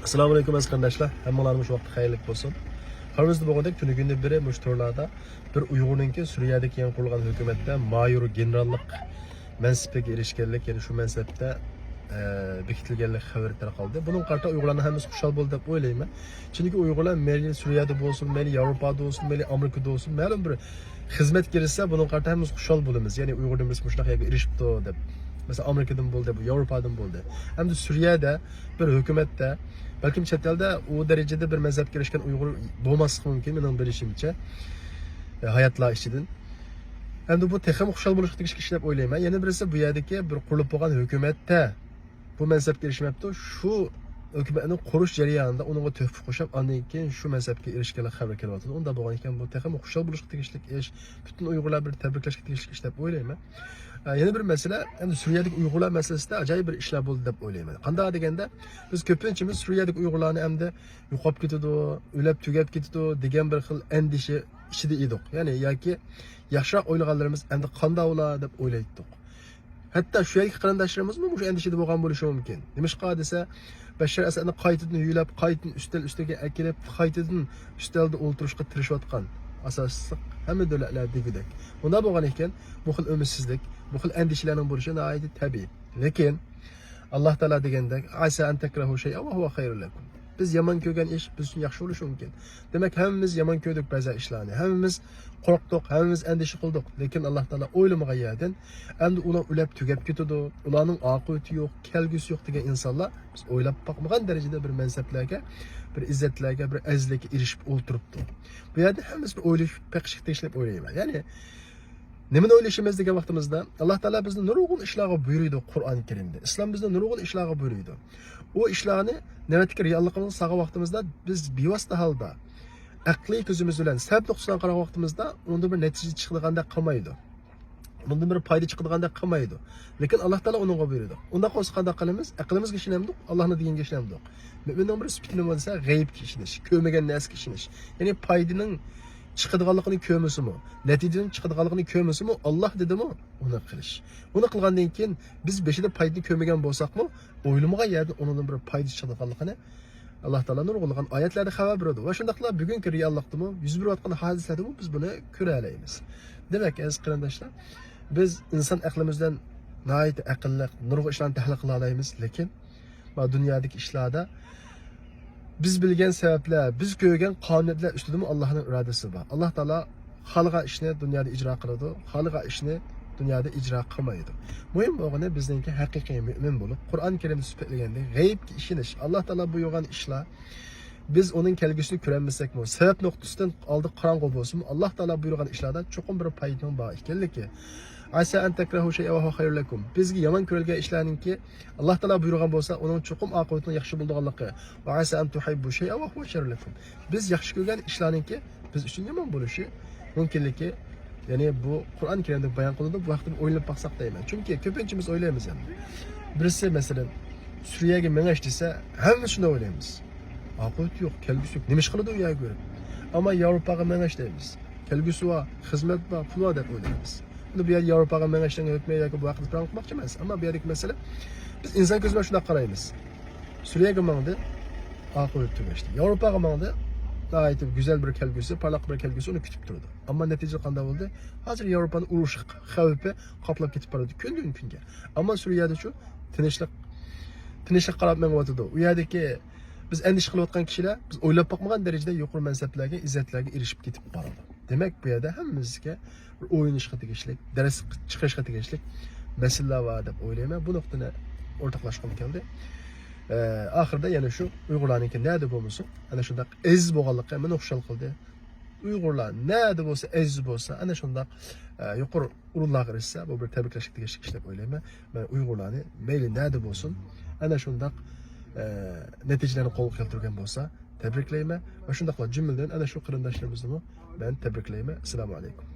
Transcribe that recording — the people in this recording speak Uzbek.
Assalomu alaykum aziz qarindoshlar. Hammalarimiz vaqti xayrli bo'lsin. Hammamizda bo'lgandek tuni kunni biri mushtorlarda bir Uyg'urninki Suriyadagi yangi qurilgan hukumatda mayor generallik mansabiga erishganlik, ya'ni shu mansabda bekitilganlik xabari tarqaldi. Bunun qarta Uyg'urlarning hammasi xushal bo'ldi deb o'ylayman. Chunki Uyg'urlar mayli Suriyada bo'lsin, mayli Yevropada bo'lsin, mayli Amerikada bo'lsin, ma'lum bir xizmat kirsa bunun qarta hammamiz xushal bo'lamiz. Ya'ni Uyg'urlar biz shunaqa yerga erishibdi deb. Mesela Amerika'dan bo'ldi, bu Yevropadan bo'ldi. Hem de Suriye'de bir hükümette, belki chet elda o derecede bir mezhep gelişken Uygur bo'lmasligi mumkin, mening bilishimcha, hayatlar ichidan. Hem de bu texam xushal bo'lishga tegishli ish deb o'ylayman. Yana birisi bu yerdagi bir qurilib bo'lgan hukumatda bu mezhep gelişmepti. Şu hükümetin qurish jarayonida uningga tuhfa qo'shib, ondan keyin shu mezhepga erishganlar xabar kelyapti. Unda bo'lgan ekan bu texam xushal bo'lishga tegishli ish, butun Uyg'urlar bir tabriklashga tegishli ish deb o'ylayman. Yeni bir mesele, hem de Suriye'deki Uygurlar meselesi de acayip bir işler buldu deb o'ylayman. Qanday deganda biz ko'pinchamiz Suriyadagi Uygurlarni hamda yo'qolib ketadi, o'lib tugab ketadi degan bir xil endişe ichida edik. Ya'ni yoki yaxshiroq o'ylaganlarimiz endi qanday bo'ladi deb o'ylaydik. Hatto shu yerlik qarindoshlarimiz bu endishada bo'lgan bo'lishi mumkin. Nimishqa desa, Bashar Asadni qaytadan yuylab, qaytadan üstega akilib, qaytadan ustalda o'ltirishga tirishayotgan asosli hamma davlatlar degidek. Bunda bo'lgan ekan, bu xil umidsizlik, bu xil endişelerning bo'lishi nihoyatda tabiiy. Lekin Alloh taolo degandek, "Asa an takrahu shay'an wa huwa khayrun lakum." Biz yomon ko'rgan ish biz uchun yaxshi bo'lishi mumkin. Demak, hammamiz yomon ko'rdik ba'zi ishlarni. Hammamiz qo'rqdik, hammamiz endisha qildik. Lekin Alloh taolo o'ylamagan yerdan endi ular ulab tugab ketadi, ularning oqibati yo'q, kelgusi yo'q degan insonlar biz o'ylab boqmagan darajada bir mansablarga, bir izzatlarga, bir azizlikka erishib o'ltiribdi. Bu yerda hammamiz bir o'ylash, paqishib tekshlab o'ylayman. Ya'ni nimani o'ylashimiz degan vaqtimizda Alloh taolo bizni nurg'un ishlarga buyurdi Qur'oni Karimda. Islom bizni nurg'un ishlarga buyurdi. O ishlarni navbatga reallikni saqlagan vaqtimizda biz bevosita holda aqliy ko'zimiz bilan sabab nuqtadan qaragan vaqtimizda unda bir natija chiqadiganday qilmaydi. Bundan bir foyda chiqadiganday qilmaydi. Lekin Alloh taolo uningga buyurdi. Unda qo'ysa qanday qilamiz? Aqlimizga ishonamiz, Allohning deganiga ishonamiz. Mo'minning bir sifati nima bo'lsa, g'aybga ishonish, ko'rmagan narsaga ishonish. Ya'ni foydaning chiqadiganligini ko'rmasimi, natijaning chiqadiganligini ko'rmasimi, Alloh dedimi, uni qilish. Uni qilgandan keyin biz beshida foydani ko'rmagan bo'lsaqmi, o'ylamagan yerda undan bir foyda chiqadiganligini Alloh taolo nurg'ulgan oyatlarda xabar beradi. Va shundaqla bugungi reallikdimi, yuz berayotgan hodisalarda biz buni ko'ra olamiz. Demak, aziz qarindoshlar, biz inson aqlimizdan nihoyat aqlli, nurg'un ishlarni tahlil qila olamiz, lekin bu dunyodagi ishlarda biz bilgen sebepler, biz görgen kanunlar üstüdür mü Allah'ın iradesi var. Allah Teala halka işini dünyada icra kılıyordu, halka işini dünyada icra kılmaydı. Mühim olanı bizdenki hakiki mümin bulup, Kur'an-ı Kerim'de süpetlegende gayb işiniz. Allah Teala buyurgan işler, biz onun kelgüsünü görebilsek mi? Sebep noktasından aldık karanlık olsun mu? Allah Teala buyurgan işlerden çokum bir payının bağ işkellik ki. Asa an takrahu shay'an wa huwa khayrun lakum. Bizga yomon ko'rilgan ishlarningki Alloh taolo buyurgan bo'lsa, uning cho'qim oqibatini yaxshi bo'lganligi. Va asa an tuhibbu shay'an wa huwa sharrun lakum. Biz yaxshi ko'rgan ishlarningki biz uchun yomon bo'lishi mumkinligi, ya'ni bu Qur'on Karimda bayon qilinadi. Bu vaqtda o'ylab baqsaq deyman. Chunki ko'pinchamiz o'ylaymiz endi. Birisi masalan Suriyaga mengash desa, hammamiz shunday o'ylaymiz. Oqibat yo'q, kelgusi yo'q. Nima ish qiladi u yerga ko'ra? Ammo Yevropaga mengash deymiz. Kelgusi va xizmat va pul deb o'ylaymiz. Bu yer Yevropaga mengaşdan hükmeye yoki bu vaqtda plan qilmoqchi emas. Ammo bu yerdagi masala biz inson ko'zi bilan shunday qaraymiz. Suriyaga mangdi, oqibat tugashdi. Yevropaga mangdi, aytib güzel bir kelgusi, parlaq bir kelgusi uni kutib turdi. Ammo natija qanday bo'ldi? Hozir Yevropaning urush xavfi qoplab ketib boradi kundan kunga. Ammo Suriyada shu tinchlik qarab mengyotdi. U yerdagi biz endish qilayotgan kishilar biz o'ylab boqmagan darajada yuqori mansablarga, izzatlarga erishib ketib boradi. Demak, bu yerda hammamizga bir o'yinishga tegishli, dars chiqishga tegishli masalalar bor deb o'ylayman. Bu nuqtani o'rtoqlashqim keldi. Oxirida yana shu Uyg'urlarningki nada bo'lmasa, ana shunday aziz bo'lganligi meni xushal qildi. Uyg'urlar nada bo'lsa, aziz bo'lsa, ana shunday yuqori o'rinlarga erishsa, bu bir tabriklashga tegishli ish deb o'ylayman. Men Uyg'urlarni mayli nada bo'lsin, ana shunday natijalarni qo'lga keltirgan bo'lsa, tabriklayman va shundaqla jumladan ana shu qarindoshlarimizni men tabriklayman. Assalomu alaykum.